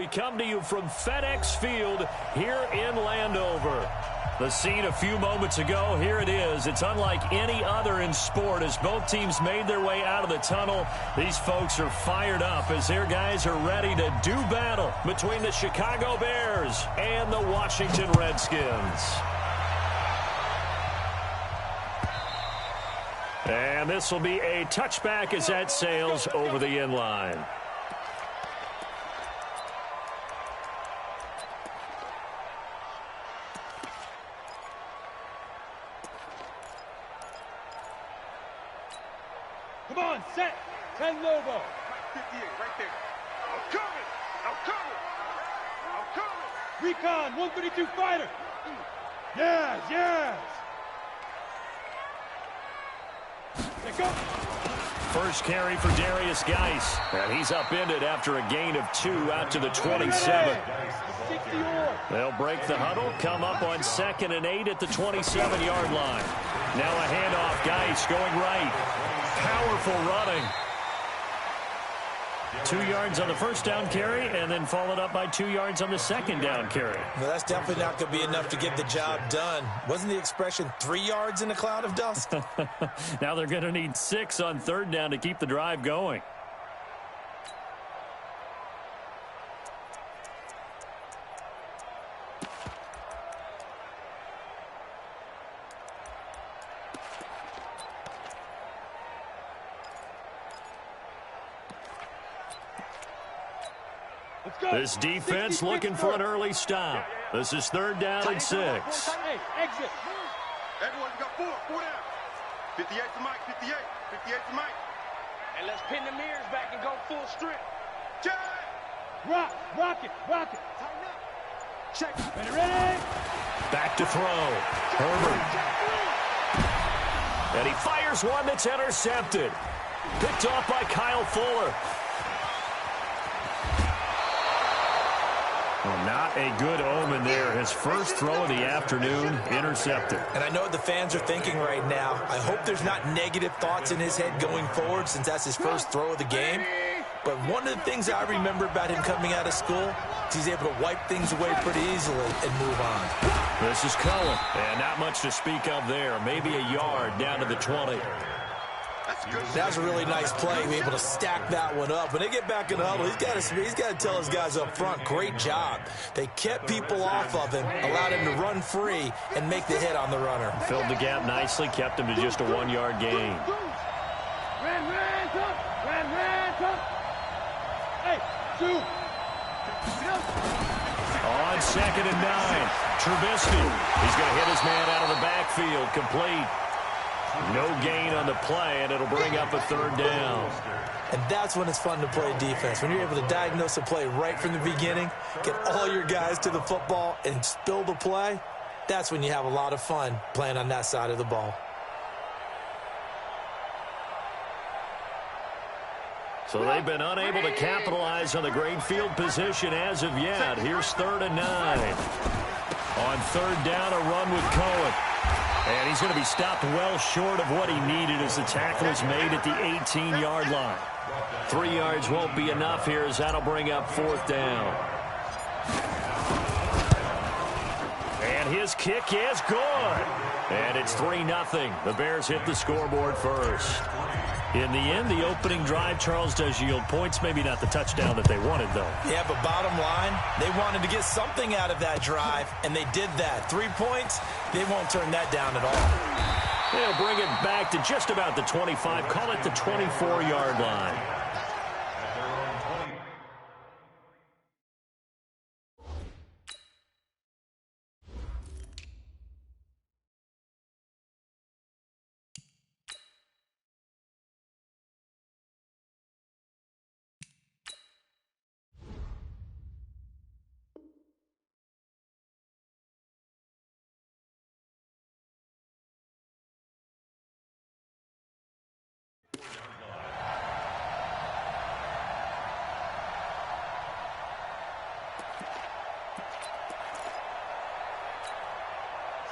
we come to you from FedEx Field here in Landover. The scene a few moments ago, here it is. It's unlike any other in sport as both teams made their way out of the tunnel. These folks are fired up as their guys are ready to do battle between the Chicago Bears and the Washington Redskins. And this will be a touchback as that sails over the end line. Come on, set. 10 Lobo. 58 right there. I'm coming. I'm coming. I'm coming. Recon, 132 fighter. Yes, yes. Let's go. First carry for Darius Geis. And he's upended after a gain of 2 out to the 27. They'll break the huddle, come up on 2nd and 8 at the 27-yard line. Now a handoff. Geis going right. Powerful running. 2 yards on the first down carry and then followed up by 2 yards on the second down carry. Well, that's definitely not going to be enough to get the job done. Wasn't the expression 3 yards in a cloud of dust? Now they're going to need 6 on third down to keep the drive going. This defense looking for an early stop. This is 3rd down and 6. Hey, exit. Everyone, you got 4 down. 58 to Mike, 58 to Mike. And let's pin the mirrors back and go full strip. Check. Rock it. Tighten up. Check. Ready. Back to throw. Herbert. And he fires one that's intercepted. Picked off by Kyle Fuller. Well, not a good omen there. His first throw of the afternoon, intercepted. And I know what the fans are thinking right now. I hope there's not negative thoughts in his head going forward since that's his first throw of the game. But one of the things I remember about him coming out of school is he's able to wipe things away pretty easily and move on. This is Cohen. And not much to speak of there. Maybe a yard down to the 20. That was a really nice play. Be able to stack that one up. When they get back in the huddle, he's got to tell his guys up front, great job. They kept people off of him, allowed him to run free and make the hit on the runner. Filled the gap nicely, kept him to just a 1-yard gain. Ran, hey, 2. On 2nd and 9, Trubisky. He's going to hit his man out of the backfield, complete. No gain on the play, and it'll bring up a 3rd down. And that's when it's fun to play defense. When you're able to diagnose a play right from the beginning, get all your guys to the football, and spill the play, that's when you have a lot of fun playing on that side of the ball. So they've been unable to capitalize on the great field position as of yet. Here's 3rd and 9. On 3rd down, a run with Cohen. And he's going to be stopped well short of what he needed as the tackle is made at the 18-yard line. 3 yards won't be enough here as that'll bring up 4th down. And his kick is good. And it's 3-0. The Bears hit the scoreboard first. In the end, the opening drive, Charles, does yield points. Maybe not the touchdown that they wanted, though. Yeah, but bottom line, they wanted to get something out of that drive, and they did that. 3 points, they won't turn that down at all. They'll bring it back to just about the 25. Call it the 24-yard line.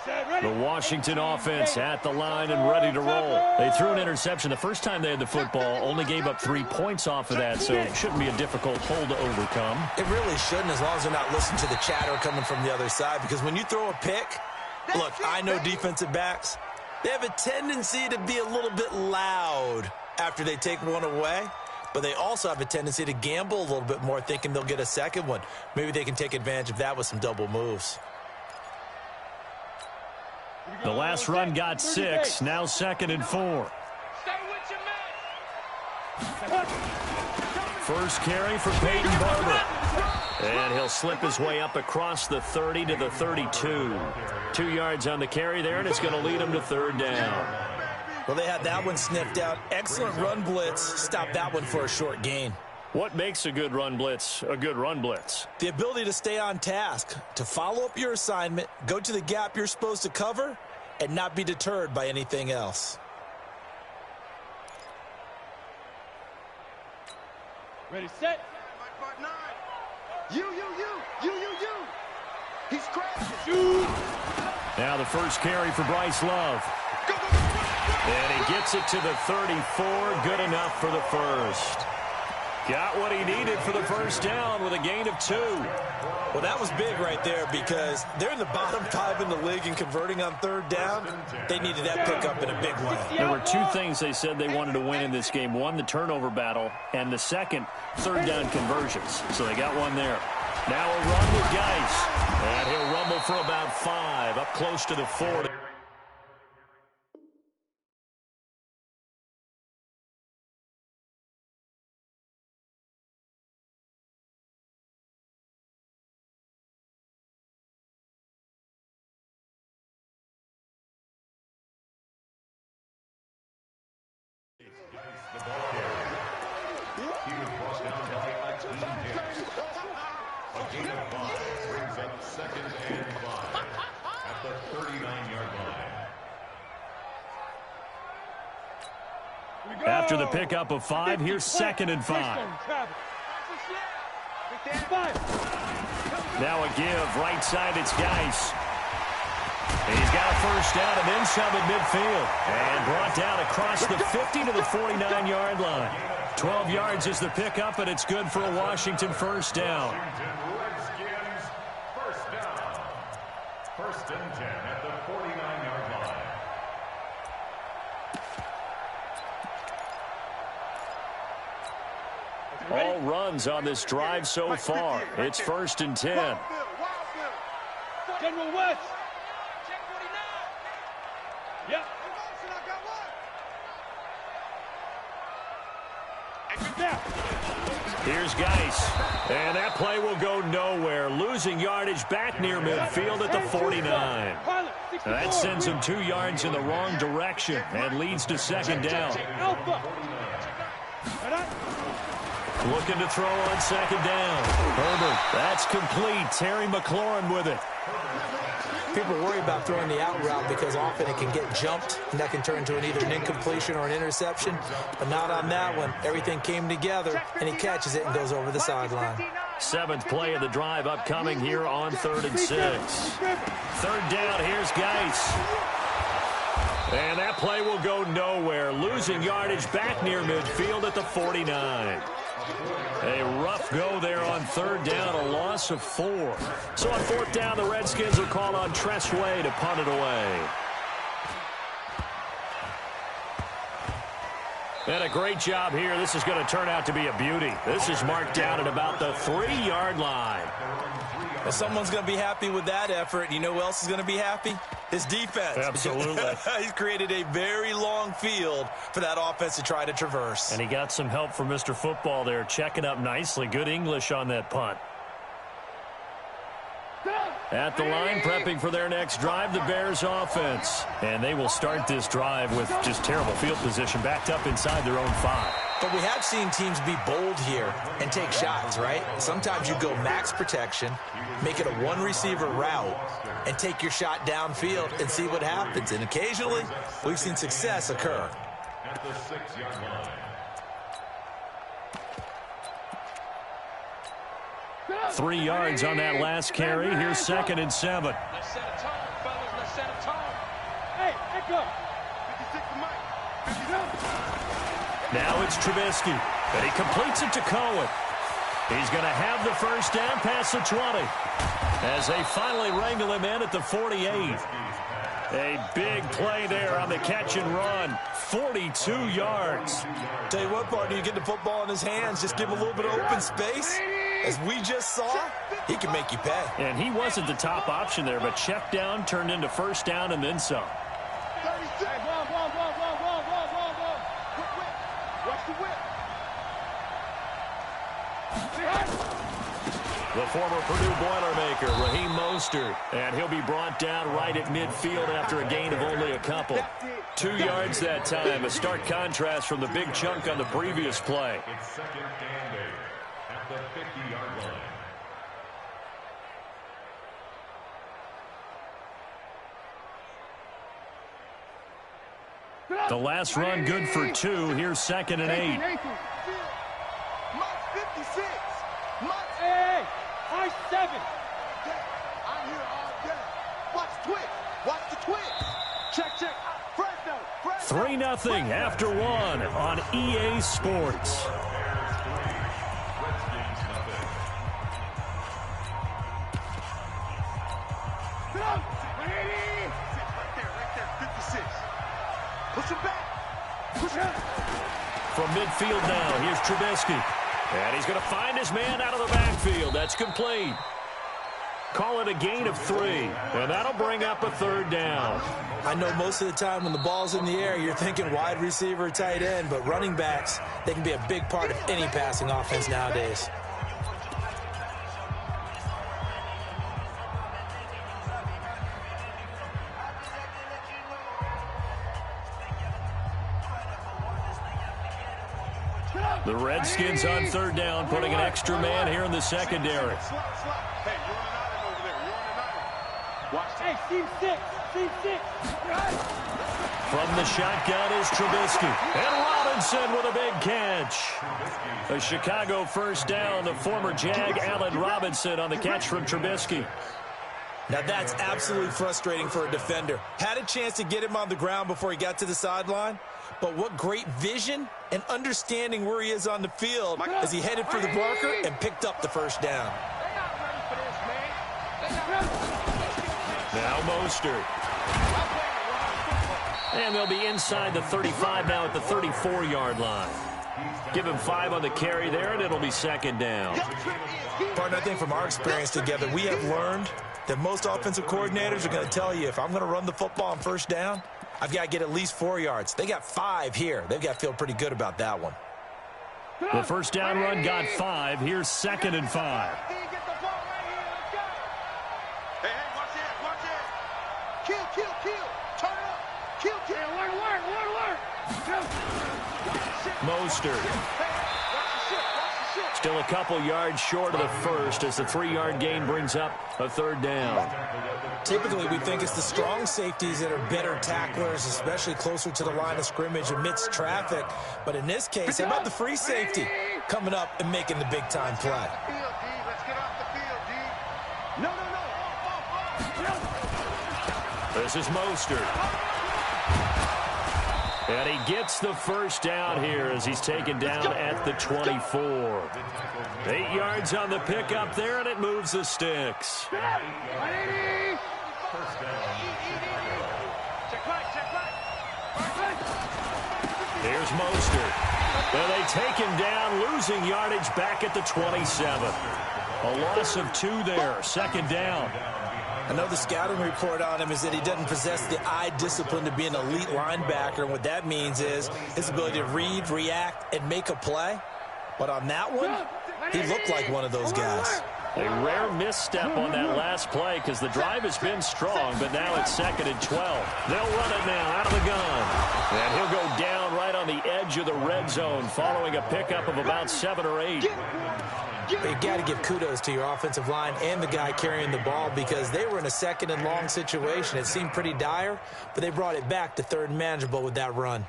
The Washington offense at the line and ready to roll. They threw an interception the first time they had the football, only gave up 3 points off of that, so it shouldn't be a difficult hole to overcome. It really shouldn't, as long as they're not listening to the chatter coming from the other side, because when you throw a pick, look, I know defensive backs, they have a tendency to be a little bit loud after they take one away, but they also have a tendency to gamble a little bit more, thinking they'll get a second one. Maybe they can take advantage of that with some double moves. The last run got 6, now 2nd and 4. First carry for Peyton Barber. And he'll slip his way up across the 30 to the 32. 2 yards on the carry there, and it's going to lead him to 3rd down. Well, they had that one sniffed out. Excellent run blitz. Stop that one for a short gain. What makes a good run blitz a good run blitz? The ability to stay on task, to follow up your assignment, go to the gap you're supposed to cover, and not be deterred by anything else. Ready, set. You. He's crashing. Shoot. Now the first carry for Bryce Love. And he gets it to the 34. Good enough for the first. Got what he needed for the first down with a gain of 2. Well, that was big right there because they're in the bottom 5 in the league and converting on 3rd down. They needed that pickup in a big way. There were 2 things they said they wanted to win in this game. One, the turnover battle, and the second, 3rd down conversions. So they got one there. Now a run with Geis. And he'll rumble for about 5, up close to the 40. After the pickup of 5, here's 2nd and 5. Now a give, right side, it's Geis. He's got a first down and then some at midfield. And brought down across the 50 to the 49-yard line. 12 yards is the pickup, and it's good for a Washington first down. Redskins first down. 1st and 10 at the 49-yard line. All runs on this drive so far. It's 1st and 10. General West. Yep. Here's Geis. And that play will go nowhere. Losing yardage back near midfield at the 49. That sends him 2 yards in the wrong direction and leads to 2nd down. Looking to throw on 2nd down. Herbert, that's complete. Terry McLaurin with it. People worry about throwing the out route because often it can get jumped, and that can turn into either an incompletion or an interception. But not on that one. Everything came together, and he catches it and goes over the sideline. 7th play of the drive upcoming here on 3rd and 6. 3rd down, here's Geis. And that play will go nowhere. Losing yardage back near midfield at the 49. A rough go there on 3rd down, a loss of 4. So on 4th down, the Redskins will call on Tressway to punt it away. And a great job here. This is going to turn out to be a beauty. This is marked down at about the 3-yard line. Well, someone's going to be happy with that effort. You know who else is going to be happy? His defense. Absolutely. He's created a very long field for that offense to try to traverse. And he got some help from Mr. Football there, checking up nicely. Good English on that punt. At the line, prepping for their next drive, the Bears offense. And they will start this drive with just terrible field position, backed up inside their own 5. But we have seen teams be bold here and take shots, right? Sometimes you go max protection, make it a one-receiver route, and take your shot downfield and see what happens. And occasionally, we've seen success occur. At the 6-yard line. 3 yards on that last carry. Here's 2nd and 7. Let's set a tone, fellas. Let's set a tone. Hey, echo. 56 to Mike. Now it's Trubisky, and he completes it to Cohen. He's going to have the first down past the 20 as they finally wrangle him in at the 48. A big play there on the catch and run. 42 yards. Tell you what, partner, you get the football in his hands, just give him a little bit of open space. As we just saw, he can make you pay. And he wasn't the top option there, but check down turned into first down and then some. Hey, whoa. Whip. Watch the whip. The former Purdue Boilermaker, Raheem Mostert, and he'll be brought down right at midfield after a gain of only a couple. 2 yards that time, a stark contrast from the big chunk on the previous play. It's second and 8 at the 50-yard line. The last run good for 2. Here's second and 8. Mike 56. Hey, high 7. I'm here all day. Watch twitch. Watch the twitch. Check. Fresno. 3-0 after 1 on EA Sports. Push him back. From midfield now, here's Trubisky. And he's going to find his man out of the backfield. That's complete. Call it a gain of 3. And that'll bring up a third down. I know most of the time when the ball's in the air, you're thinking wide receiver, tight end, but running backs, they can be a big part of any passing offense nowadays. The Redskins on third down, putting an extra man here in the secondary. Hey, you're on an island over there. You're on an island. Watch Hey, team 6. From the shotgun is Trubisky. And Robinson with a big catch. A Chicago first down. The former Jag, Allen Robinson, on the catch from Trubisky. Now that's absolutely frustrating for a defender. Had a chance to get him on the ground before he got to the sideline, but what great vision and understanding where he is on the field as he headed for the marker and picked up the first down. They're not ready for this, man. Now Mostert. And they'll be inside the 35 now at the 34-yard line. Give him 5 on the carry there, and it'll be second down. Partner, I think from our experience together, we have learned that most offensive coordinators are going to tell you, if I'm going to run the football on first down, I've got to get at least 4 yards. They got 5 here. They've got to feel pretty good about that one. The first down run got 5. Here's second and 5. Hey, watch it. Kill. Turn it up. Kill. Alert. Mostert. Still a couple yards short of the first as the 3-yard gain brings up a third down. Typically, we think it's the strong safeties that are better tacklers, especially closer to the line of scrimmage amidst traffic. But in this case, how about the free safety coming up and making the big-time play? Let's get off the field, D. No. This is Mostert. And he gets the first down here as he's taken down at the 24. 8 yards on the pickup there, and it moves the sticks. Check right. Here's Mostert. And they take him down, losing yardage back at the 27. A loss of 2 there, second down. I know the scouting report on him is that he doesn't possess the eye discipline to be an elite linebacker. And what that means is his ability to read, react, and make a play. But on that one, he looked like one of those guys. A rare misstep on that last play because the drive has been strong, but now it's second and 12. They'll run it now out of the gun. And he'll go down right on the edge of the red zone following a pickup of about 7 or 8. But you got to give kudos to your offensive line and the guy carrying the ball because they were in a second and long situation. It seemed pretty dire, but they brought it back to third and manageable with that run.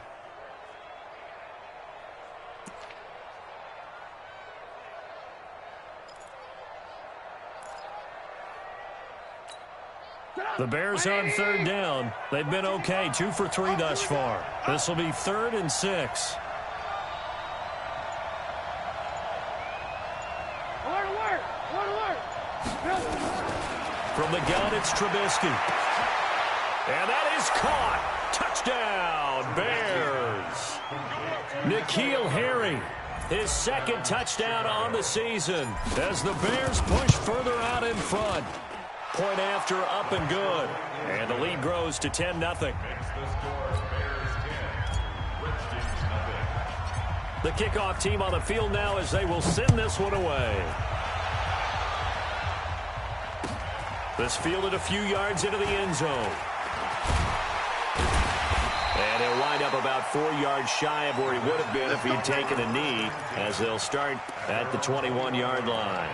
The Bears on third down. They've been okay, 2 for 3 thus far. This will be 3rd and 6. From the gun, it's Trubisky. And that is caught. Touchdown, Bears. N'Keal Harry, his 2nd touchdown on the season as the Bears push further out in front. Point after, up and good. And the lead grows to 10-0. The kickoff team on the field now as they will send this one away. This fielded a few yards into the end zone. And he'll wind up about 4 yards shy of where he would have been if he'd taken a knee, as they'll start at the 21-yard line.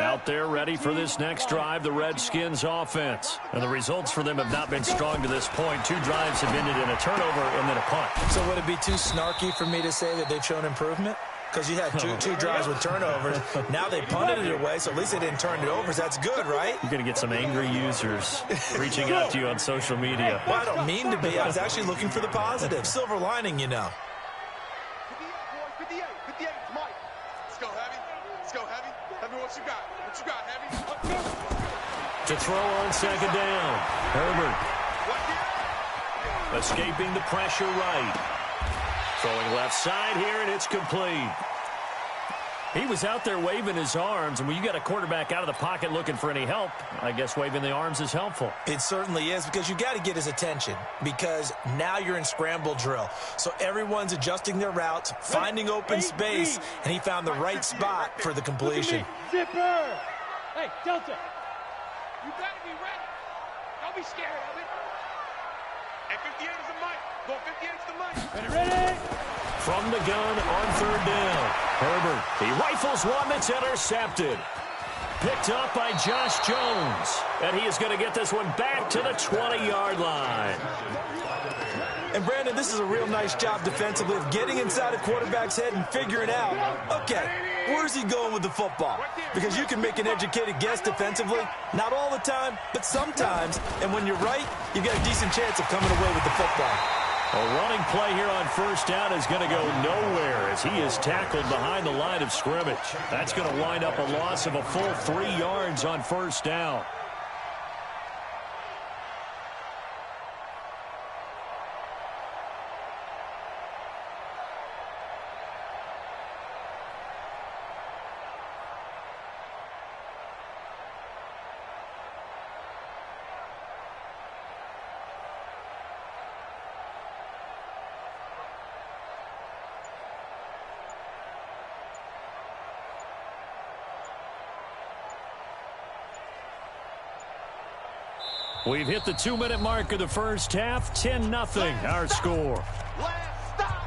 Out there ready for this next drive, the Redskins offense. And the results for them have not been strong to this point. 2 drives have ended in a turnover and then a punt. So would it be too snarky for me to say that they've shown improvement? Because you had two drives with turnovers. Now they punted it away, so at least they didn't turn it over. So that's good, right? You're going to get some angry users reaching out to you on social media. Well, I don't mean to be. I was actually looking for the positive. Silver lining, you know. 58, 58, Mike. Let's go, Heavy. Let's go, Heavy. Heavy, what you got? What you got, Heavy? To throw on 2nd down, Herbert. Escaping the pressure right. Throwing left side here, and it's complete. He was out there waving his arms, and when you got a quarterback out of the pocket looking for any help, I guess waving the arms is helpful. It certainly is, because you got to get his attention, because now you're in scramble drill. So everyone's adjusting their routes, finding open space, and he found the right spot for the completion. Zipper! Hey, Delta! You better be ready. Don't be scared of it. And 58 is the mic. Go 58 is the mic. Ready? From the gun on 3rd down, Herbert. He rifles one that's intercepted. Picked up by Josh Jones. And he is going to get this one back to the 20-yard line. And, Brandon, this is a real nice job defensively of getting inside a quarterback's head and figuring out, okay, where's he going with the football? Because you can make an educated guess defensively, not all the time, but sometimes. And when you're right, you've got a decent chance of coming away with the football. A running play here on 1st down is going to go nowhere as he is tackled behind the line of scrimmage. That's going to wind up a loss of a full 3 yards on 1st down. We've hit the 2-minute mark of the first half. 10-0, our score. Last stop.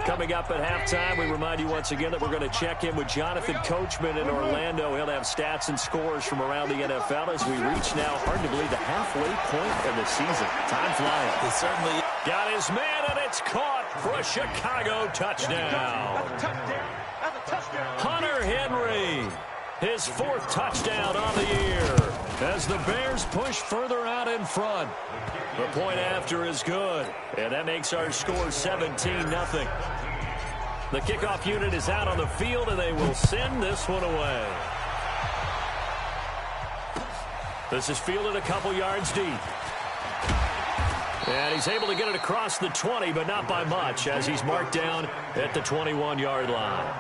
Coming up at halftime, we remind you once again that we're going to check in with Jonathan Coachman in Orlando. He'll have stats and scores from around the NFL as we reach now, hard to believe, the halfway point of the season. Time flying. It certainly is. Got his man, and it's caught for a Chicago touchdown. That's a touchdown. Hunter Henry, his 4th touchdown on the year as the Bears push further out in front. The point after is good, and that makes our score 17-0. The kickoff unit is out on the field, and they will send this one away. This is fielded a couple yards deep. And he's able to get it across the 20, but not by much, as he's marked down at the 21-yard line.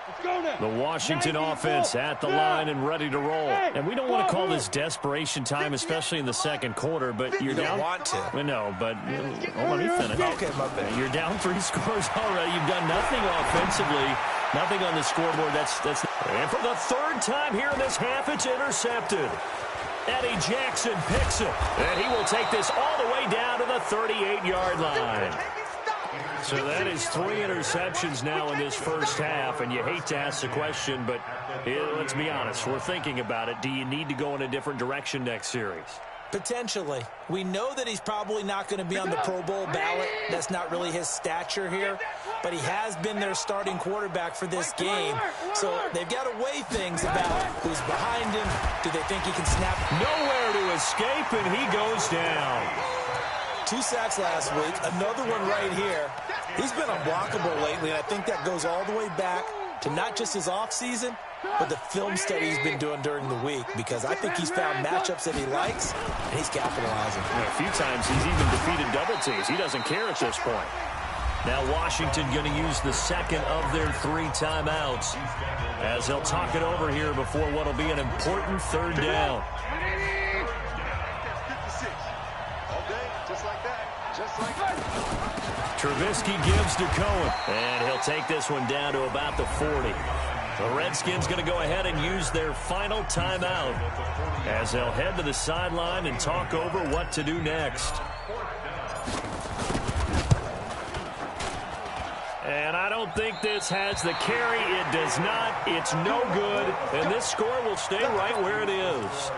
Let's go now. The Washington offense at the line and ready to roll. And we don't want to call this desperation time, especially in the second quarter, but you're down. You don't want to. Well, no, but let me finish. Okay, my bad. You're down 3 scores already. You've done nothing offensively, nothing on the scoreboard. And for the third time here in this half, it's intercepted. Eddie Jackson picks it, and he will take this all the way down to the 38-yard line. So that is 3 interceptions now in this first half, and you hate to ask the question, but let's be honest. We're thinking about it. Do you need to go in a different direction next series? Potentially. We know that he's probably not going to be on the Pro Bowl ballot. That's not really his stature here. But he has been their starting quarterback for this game. So they've got to weigh things about who's behind him. Do they think he can snap? Nowhere to escape, and he goes down. 2 sacks last week. Another one right here. He's been unblockable lately, and I think that goes all the way back to not just his offseason, but the film study he's been doing during the week, because I think he's found matchups that he likes, and he's capitalizing. A few times he's even defeated double teams. He doesn't care at this point. Now Washington going to use the second of their 3 timeouts as they'll talk it over here before what will be an important third down. Trubisky gives to Cohen, and he'll take this one down to about the 40. The Redskins going to go ahead and use their final timeout as they'll head to the sideline and talk over what to do next. And I don't think this has the carry. It does not. It's no good. And this score will stay right where it is.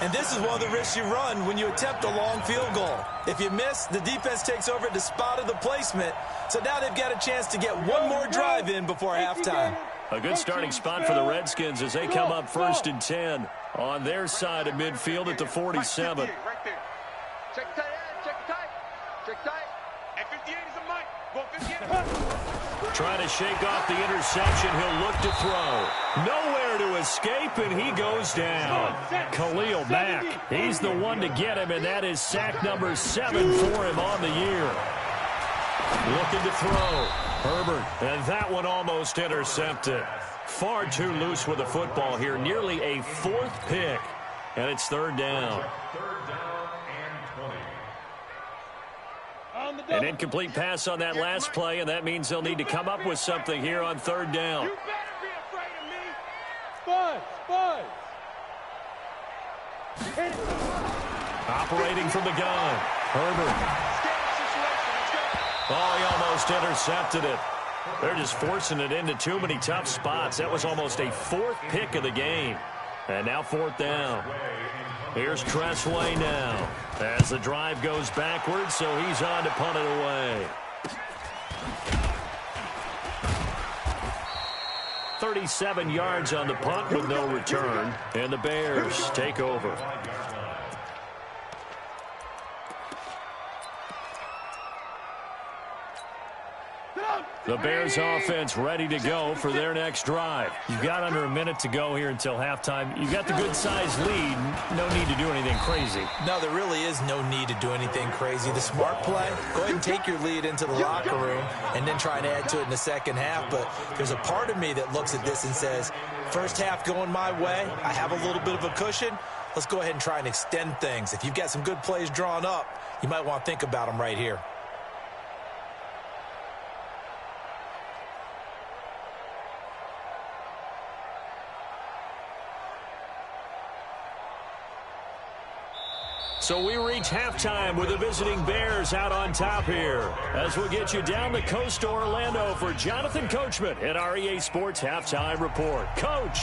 And this is one of the risks you run when you attempt a long field goal. If you miss, the defense takes over at the spot of the placement. So now they've got a chance to get one more drive in before halftime. A good starting spot for the Redskins as they come up 1st and 10 on their side of midfield at the 47. Right there. Check tight end, check tight. Check tight. And 58 is a mic. Go 58. Trying to shake off the interception. He'll look to throw. Nowhere to escape, and he goes down. Khalil Mack, he's the one to get him, and that is sack number 7 for him on the year. Looking to throw. Herbert, and that one almost intercepted. Far too loose with the football here. Nearly a 4th pick, and it's 3rd down. An incomplete pass on that last play, and that means they'll need to come up with something here on 3rd down. You better be afraid of me. Spud. Operating from the gun. Herbert. Oh, he almost intercepted it. They're just forcing it into too many tough spots. That was almost a 4th pick of the game. And now 4th down. Here's Tressway now as the drive goes backwards, so he's on to punt it away. 37 yards on the punt with no return, and the Bears take over. The Bears offense ready to go for their next drive. You've got under a minute to go here until halftime. You've got the good-sized lead. No need to do anything crazy. No, there really is no need to do anything crazy. The smart play, go ahead and take your lead into the locker room and then try and add to it in the second half. But there's a part of me that looks at this and says, first half going my way, I have a little bit of a cushion. Let's go ahead and try and extend things. If you've got some good plays drawn up, you might want to think about them right here. So we reach halftime with the visiting Bears out on top here. As we'll get you down the coast to Orlando for Jonathan Coachman at our EA Sports Halftime Report. Coach,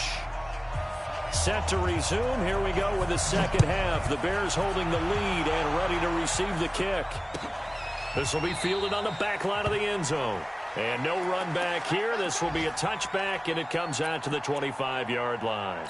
set to resume. Here we go with the second half. The Bears holding the lead and ready to receive the kick. This will be fielded on the back line of the end zone. And no run back here. This will be a touchback, and it comes out to the 25-yard line.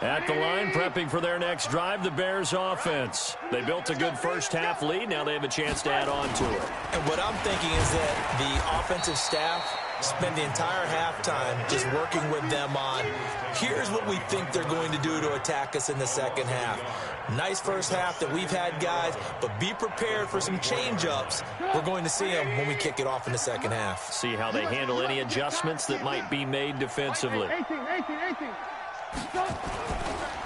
At the line, prepping for their next drive, the Bears offense. They built a good first-half lead. Now they have a chance to add on to it. And what I'm thinking is that the offensive staff spend the entire halftime just working with them on, here's what we think they're going to do to attack us in the second half. Nice first half that we've had, guys, but be prepared for some change-ups. We're going to see them when we kick it off in the second half. See how they handle any adjustments that might be made defensively. 18.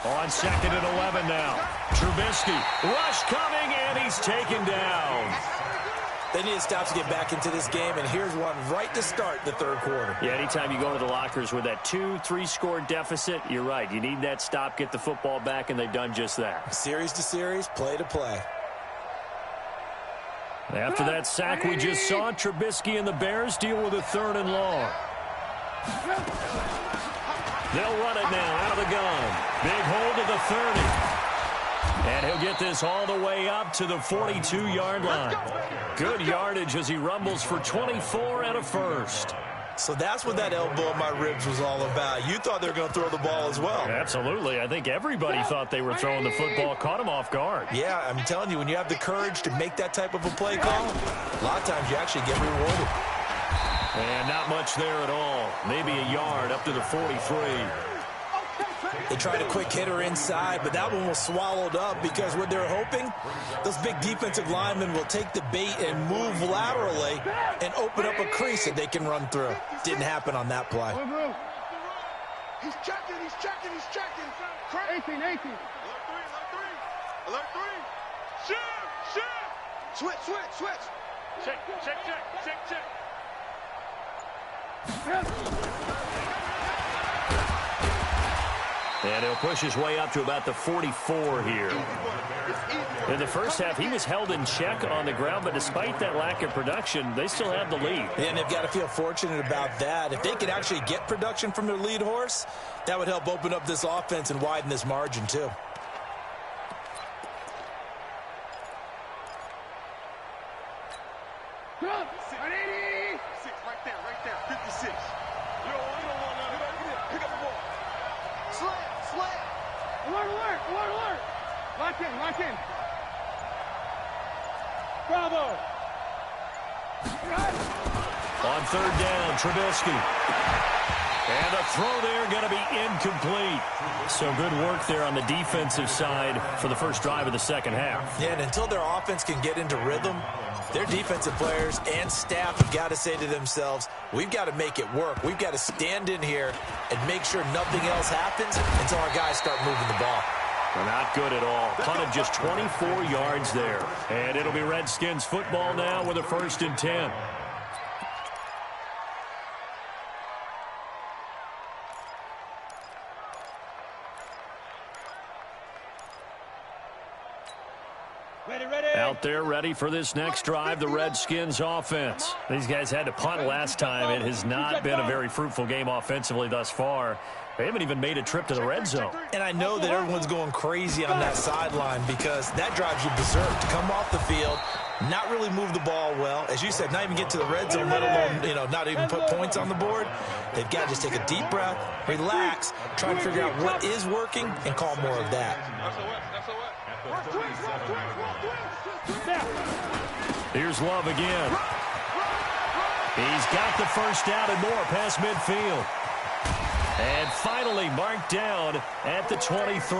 On 2nd and 11 now. Trubisky, rush coming, and he's taken down. They need to stop to get back into this game, and here's one right to start the third quarter. Yeah, anytime you go into the lockers with that 2-3 score deficit, you're right. You need that stop, get the football back, and they've done just that. Series to series, play to play. After that sack we just saw, Trubisky and the Bears deal with a 3rd and long. They'll run it now out of the gun. Big hold to the 30. And he'll get this all the way up to the 42-yard line. Good yardage as he rumbles for 24 and a first. So that's what that elbow in my ribs was all about. You thought they were going to throw the ball as well. Absolutely. I think everybody thought they were throwing the football, caught him off guard. Yeah, I'm telling you, when you have the courage to make that type of a play call, a lot of times you actually get rewarded. And not much there at all. Maybe a yard up to the 43. They tried a quick hitter inside, but that one was swallowed up because what they're hoping, those big defensive linemen will take the bait and move laterally and open up a crease that they can run through. Didn't happen on that play. He's checking. 18. Alert three. Shift. Switch. Check. And he'll push his way up to about the 44 here. In the first half, he was held in check on the ground, but despite that lack of production, they still have the lead. And they've got to feel fortunate about that. If they could actually get production from their lead horse, that would help open up this offense and widen this margin too. Drop. 6 right there. 56. You don't want to pick up the ball. Slam. Alert. Lock in. Bravo. On 3rd down, Trubisky. And the throw there going to be incomplete. So good work there on the defensive side for the first drive of the second half. Yeah, and until their offense can get into rhythm, their defensive players and staff have got to say to themselves, we've got to make it work. We've got to stand in here and make sure nothing else happens until our guys start moving the ball. They're not good at all. Punted just 24 yards there. And it'll be Redskins football now with a 1st and 10. Ready. Out there ready for this next drive, the Redskins offense. These guys had to punt last time. It has not been a very fruitful game offensively thus far. They haven't even made a trip to the red zone. And I know that everyone's going crazy on that sideline because that drives you berserk to come off the field, not really move the ball well. As you said, not even get to the red zone, let alone, not even put points on the board. They've got to just take a deep breath, relax, try and figure out what is working and call more of that. Here's Love again. He's got the first down and more past midfield. And finally marked down at the 23.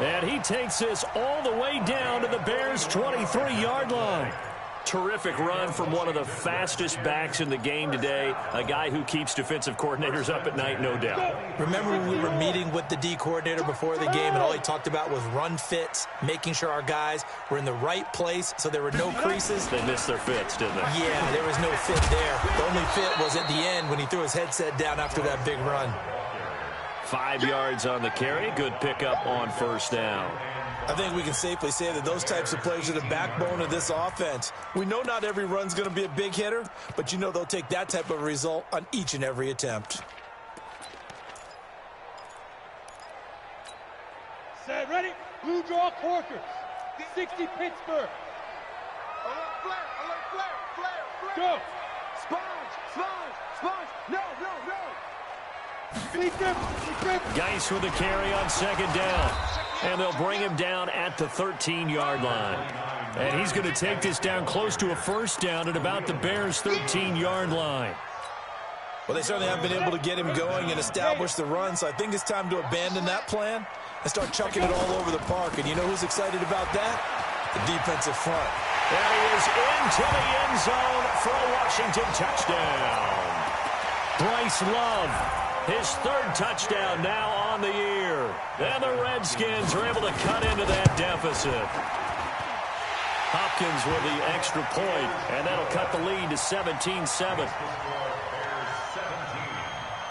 And he takes this all the way down to the Bears' 23-yard line. Terrific run from one of the fastest backs in the game today, a guy who keeps defensive coordinators up at night, no doubt. Remember when we were meeting with the D coordinator before the game and all he talked about was run fits, making sure our guys were in the right place so there were no creases? They missed their fits, didn't they? Yeah, there was no fit there. The only fit was at the end when he threw his headset down after that big run. 5 yards on the carry. Good pickup on first down. I think we can safely say that those types of plays are the backbone of this offense. We know not every run's going to be a big hitter, but you know they'll take that type of result on each and every attempt. Set, ready? Blue draw Corkers. 60 Pittsburgh. Alert, flare. Go. Sponge. No. Geis with the carry on second down. And they'll bring him down at the 13-yard line. And he's going to take this down close to a first down at about the Bears' 13-yard line. Well, they certainly have been able to get him going and establish the run, so I think it's time to abandon that plan and start chucking it all over the park. And you know who's excited about that? The defensive front. And he is into the end zone for a Washington touchdown. Bryce Love, his third touchdown now on the year. And the Redskins are able to cut into that deficit. Hopkins with the extra point, and that'll cut the lead to 17-7.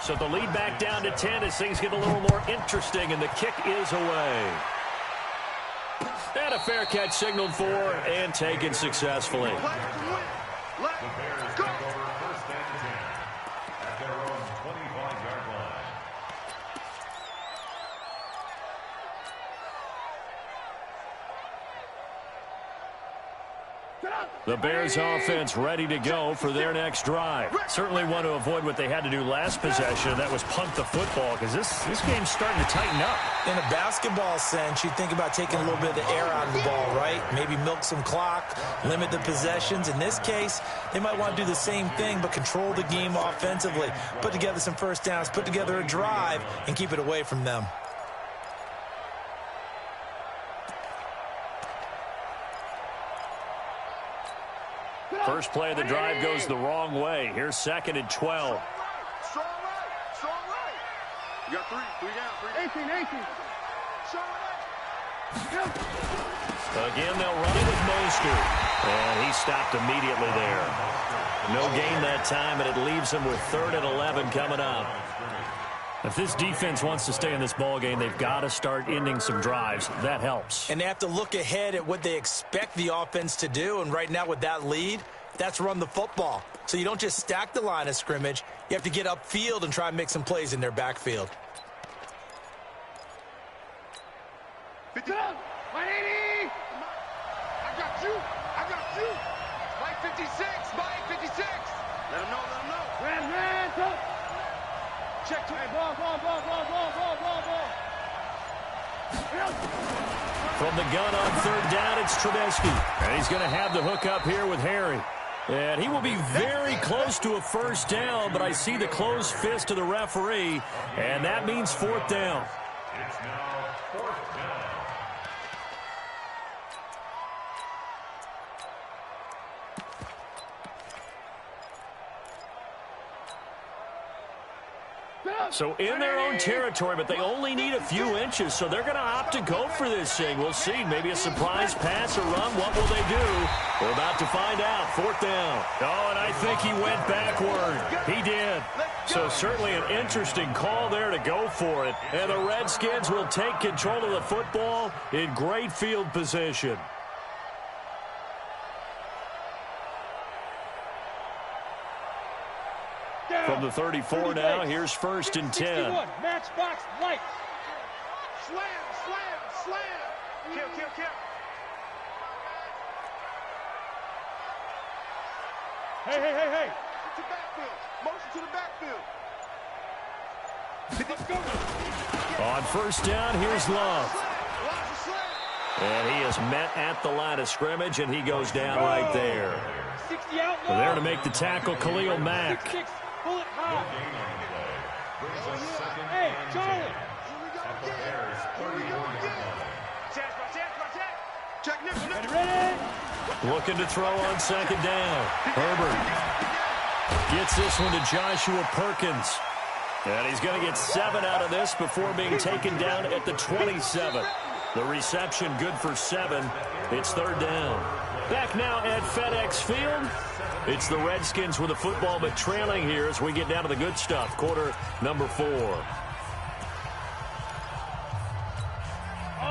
So the lead back down to 10 as things get a little more interesting, and the kick is away. And a fair catch signaled for and taken successfully. The Bears take over first and 10 at their own 25-yard line. The Bears offense ready to go for their next drive. Certainly want to avoid what they had to do last possession. That was punt the football, because this game's starting to tighten up. In a basketball sense, you think about taking a little bit of the air out of the ball, right? Maybe milk some clock, limit the possessions. In this case, they might want to do the same thing, but control the game offensively. Put together some first downs, put together a drive, and keep it away from them. First play of the drive goes the wrong way. Here's second and 12. Strong right. Strong right. You got three down. 18. Strong right. Again, they'll run it with Mostert. And he stopped immediately there. No gain that time, and it leaves him with 3rd and 11 coming up. If this defense wants to stay in this ballgame, they've got to start ending some drives. That helps. And they have to look ahead at what they expect the offense to do. And right now with that lead, that's run the football. So you don't just stack the line of scrimmage. You have to get upfield and try and make some plays in their backfield. 50. 180. I got you. Mike 56. Mike 56. Let him know. Ran, go. Check to it. Ball. From the gun on 3rd down, it's Trubisky. And he's going to have the hook up here with Harry. And he will be very close to a first down, but I see the closed fist of the referee, and that means 4th down. It's now 4th down. So in their own territory, but they only need a few inches, so they're going to opt to go for this thing. We'll see. Maybe a surprise pass or run. What will they do? We're about to find out. 4th down. Oh, and I think he went backward. He did. So certainly an interesting call there to go for it. And the Redskins will take control of the football in great field position. From the 34 now, here's 1st and 10. Matchbox lights. Slam. Kill. Hey. To backfield. Motion to the backfield. Let's go. On 1st down, here's Love. And he is met at the line of scrimmage, and he goes down right there. 60 out. There to make the tackle, Khalil Mack. 6-6. Pull it high. Hey, Charlie. Check nickel. Ready? Looking to throw on 2nd down. Herbert gets this one to Joshua Perkins. And he's going to get 7 out of this before being taken down at the 27. The reception good for 7. It's 3rd down. Back now at FedEx Field. It's the Redskins with the football, but trailing here as we get down to the good stuff. Quarter number 4.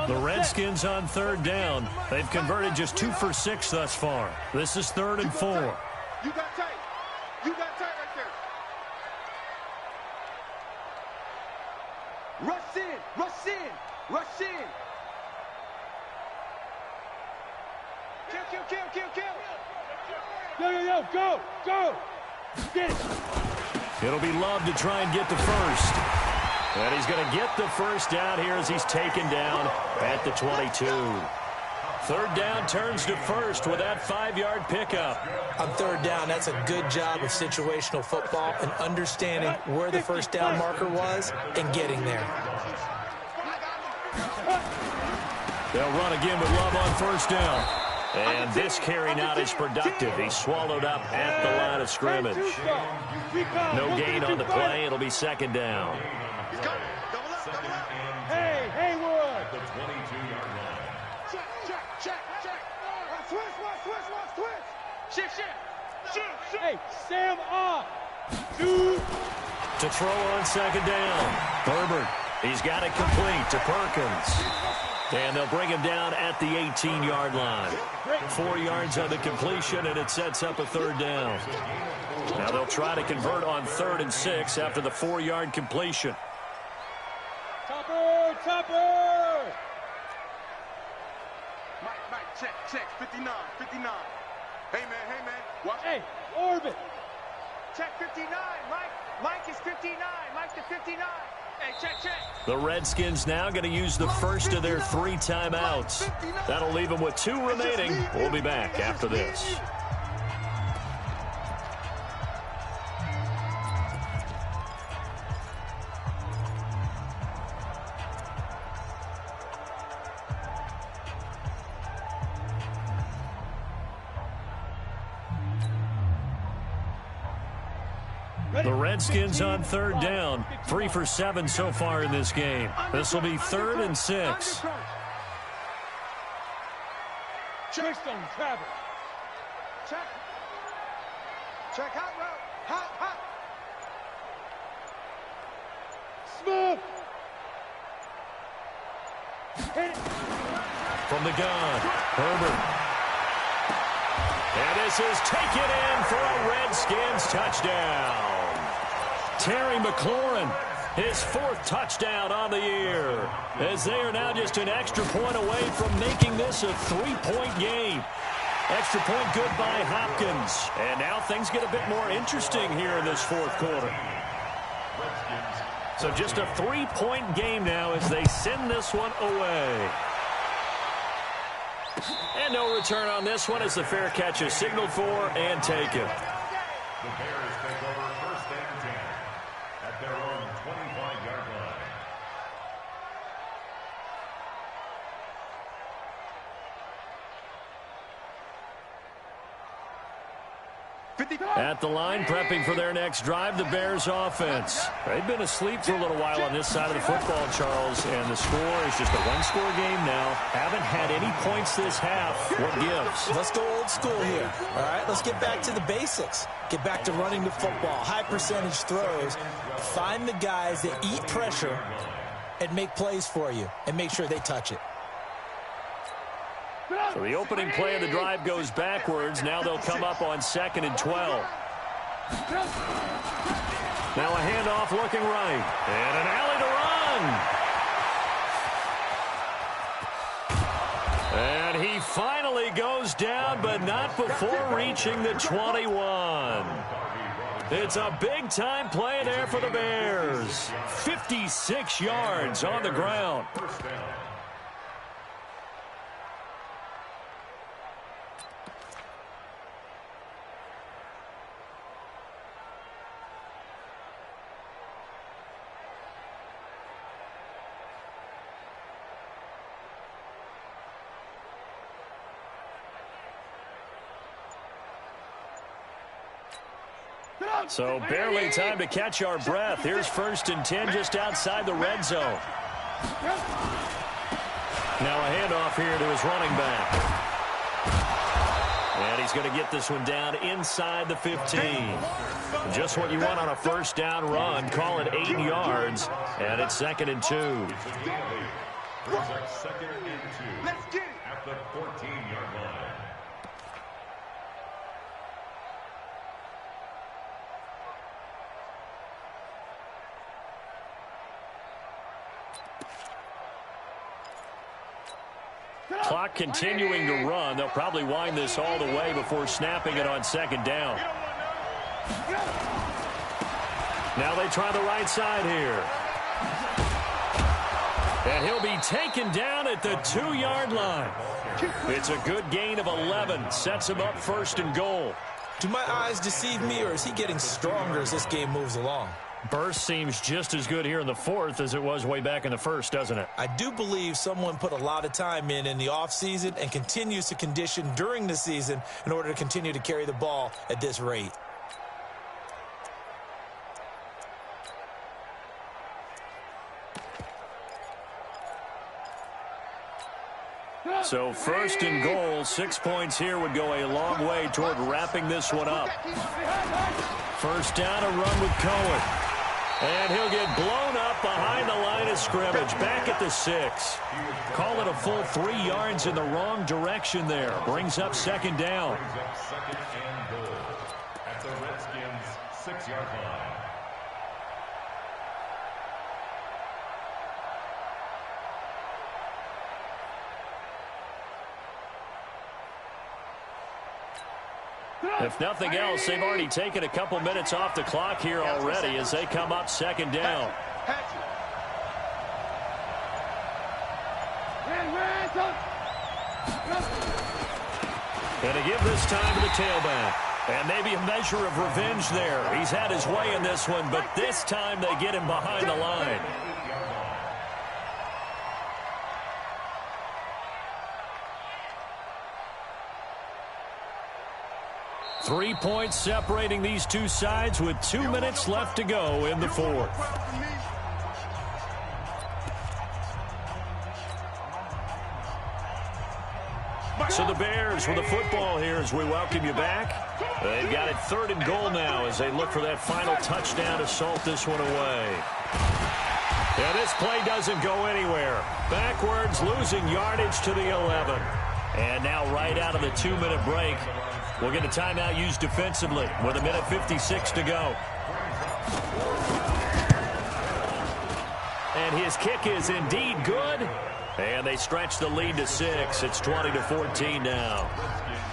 The Redskins on 3rd down. They've converted just 2 for 6 thus far. This is 3rd and 4. You got tight right there. Rush in. Kill. Yo, go. Get it. It'll be Love to try and get to first. And he's going to get the first down here as he's taken down at the 22. Third down turns to first with that 5-yard pickup. On third down, that's a good job of situational football and understanding where the first down marker was and getting there. They'll run again with Love on first down. And this carry not as productive. He's swallowed up at the line of scrimmage. No gain on the play. It'll be second down. Hey, Haywood! The 22-yard line. Check. Switch. Shift. Hey, Sam off! Two. To throw on second down. Herbert. He's got it complete to Perkins. And they'll bring him down at the 18-yard line. 4 yards on the completion, and it sets up a third down. Now they'll try to convert on 3rd and 6 after the 4-yard completion. Topper! Mike, check. 59. Hey, man. Watch. Hey, Orbit! Check 59, Mike. Mike is 59. Mike to 59. Hey, check. The Redskins now going to use the first of their 3 timeouts. That'll leave them with 2 remaining. We'll be back after this. The Redskins on third down. 3 for 7 so far in this game. This will be 3rd and 6. Trickstone, Travis. Check hot route. Hot. Smith! Hit it. From the gun, Herbert. And this is taken in for a Redskins touchdown. Terry McLaurin, his 4th touchdown on the year, as they are now just an extra point away from making this a 3-point game. Extra point good by Hopkins. And now things get a bit more interesting here in this 4th quarter. So just a 3-point game now as they send this one away. And no return on this one as the fair catch is signaled for and taken. The Bears take over 1st and 10 at their own 25-yard line. At the line, prepping for their next drive, the Bears offense. They've been asleep for a little while on this side of the football, Charles, and the score is just a 1-score game now. Haven't had any points this half. What gives? Let's go old school here. All right, let's get back to the basics. Get back to running the football, high percentage throws. Find the guys that eat pressure and make plays for you and make sure they touch it. So the opening play of the drive goes backwards. Now they'll come up on 2nd and 12. Now a handoff looking right. And an alley to run. And he finally goes down, but not before reaching the 21. It's a big-time play there for the Bears. 56 yards on the ground. So barely time to catch our breath. Here's 1st and 10 just outside the red zone. Now a handoff here to his running back. And he's going to get this one down inside the 15. Just what you want on a 1st down run. Call it 8 yards. And it's 2nd and 2. 2nd and 2. Let's get it. At the 14-yard line. Clock continuing to run. They'll probably wind this all the way before snapping it on 2nd down. Now they try the right side here. And he'll be taken down at the 2-yard line. It's a good gain of 11. Sets him up first and goal. Do my eyes deceive me, or is he getting stronger as this game moves along? Burst seems just as good here in the fourth as it was way back in the first, doesn't it? I do believe someone put a lot of time in the offseason and continues to condition during the season in order to continue to carry the ball at this rate. So first and goal, 6 points here would go a long way toward wrapping this one up. First down, a run with Cohen. And he'll get blown up behind the line of scrimmage, back at the 6. Call it a full 3 yards in the wrong direction there. Brings up second down. Brings up second and goal at the Redskins' 6-yard line. If nothing else, they've already taken a couple minutes off the clock here already as they come up second down. And to give this time to the tailback. And maybe a measure of revenge there. He's had his way in this one, but this time they get him behind the line. 3 points separating these two sides with 2 minutes left to go in the fourth. So the Bears with the football here as we welcome you back. They've got it third and goal now as they look for that final touchdown to salt this one away. Yeah, this play doesn't go anywhere. Backwards, losing yardage to the 11. And now right out of the 2-minute break, we'll get a timeout used defensively with 1:56 to go. And his kick is indeed good. And they stretch the lead to 6. It's 20-14 now.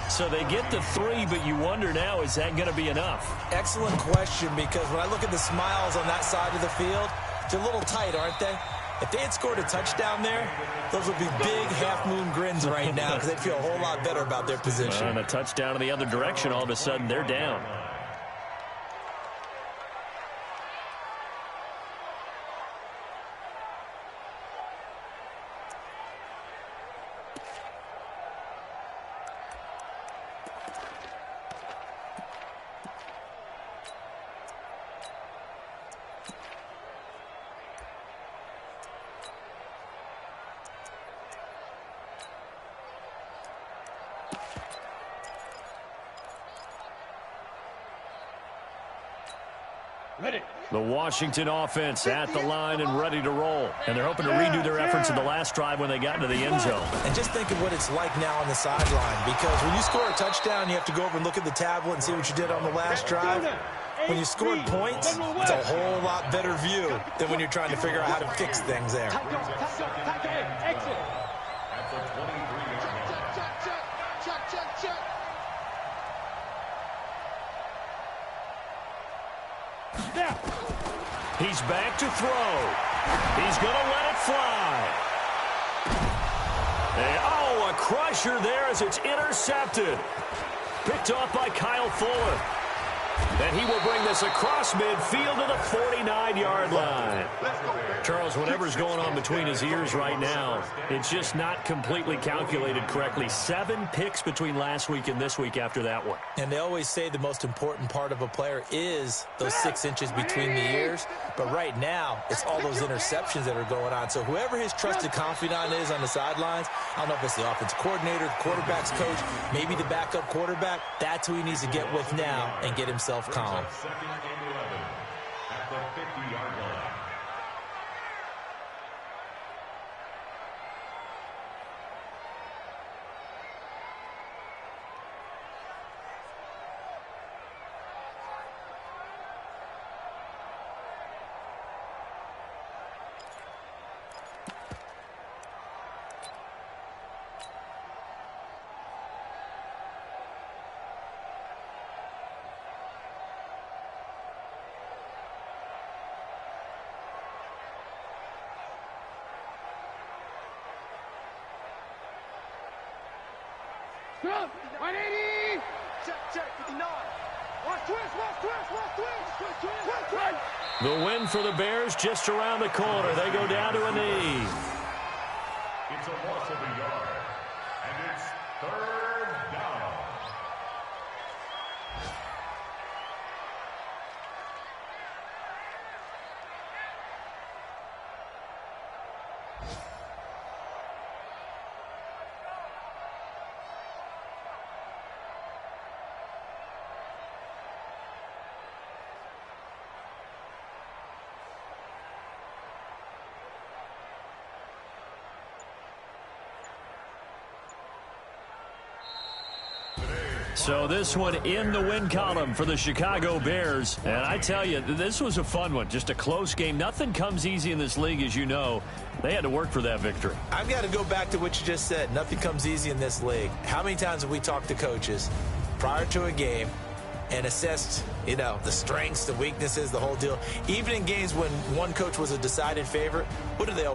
So they get the 3, but you wonder now, is that going to be enough? Excellent question, because when I look at the smiles on that side of the field, they're a little tight, aren't they? If they had scored a touchdown there, those would be big half-moon grins right now because they'd feel a whole lot better about their position. And a touchdown in the other direction, all of a sudden they're down. The Washington offense at the line and ready to roll. And they're hoping to redo their efforts in the last drive when they got into the end zone. And just think of what it's like now on the sideline, because when you score a touchdown, you have to go over and look at the tablet and see what you did on the last drive. When you scored points, it's a whole lot better view than when you're trying to figure out how to fix things there. Exit. At the 23-yard line. Check. He's back to throw. He's going to let it fly. And, oh, a crusher there as it's intercepted. Picked off by Kyle Fuller. And he will bring this across midfield to the 49-yard line. Charles, whatever's going on between his ears right now, it's just not completely calculated correctly. 7 picks between last week and this week after that one. And they always say the most important part of a player is those 6 inches between the ears. But right now, it's all those interceptions that are going on. So whoever his trusted confidant is on the sidelines, I don't know if it's the offensive coordinator, the quarterback's coach, maybe the backup quarterback, that's who he needs to get with now and get himself calm. Second and 11 at the 50-yard line. Drop. 180. Check, 59. Watch twist, watch twist, watch twist. Twist, twist. The win for the Bears just around the corner. They go down to a knee. It's a loss of a yard, and it's third down. So this one in the win column for the Chicago Bears. And I tell you, this was a fun one. Just a close game. Nothing comes easy in this league, as you know. They had to work for that victory. I've got to go back to what you just said. Nothing comes easy in this league. How many times have we talked to coaches prior to a game and assessed, the strengths, the weaknesses, the whole deal? Even in games when one coach was a decided favorite, what do they always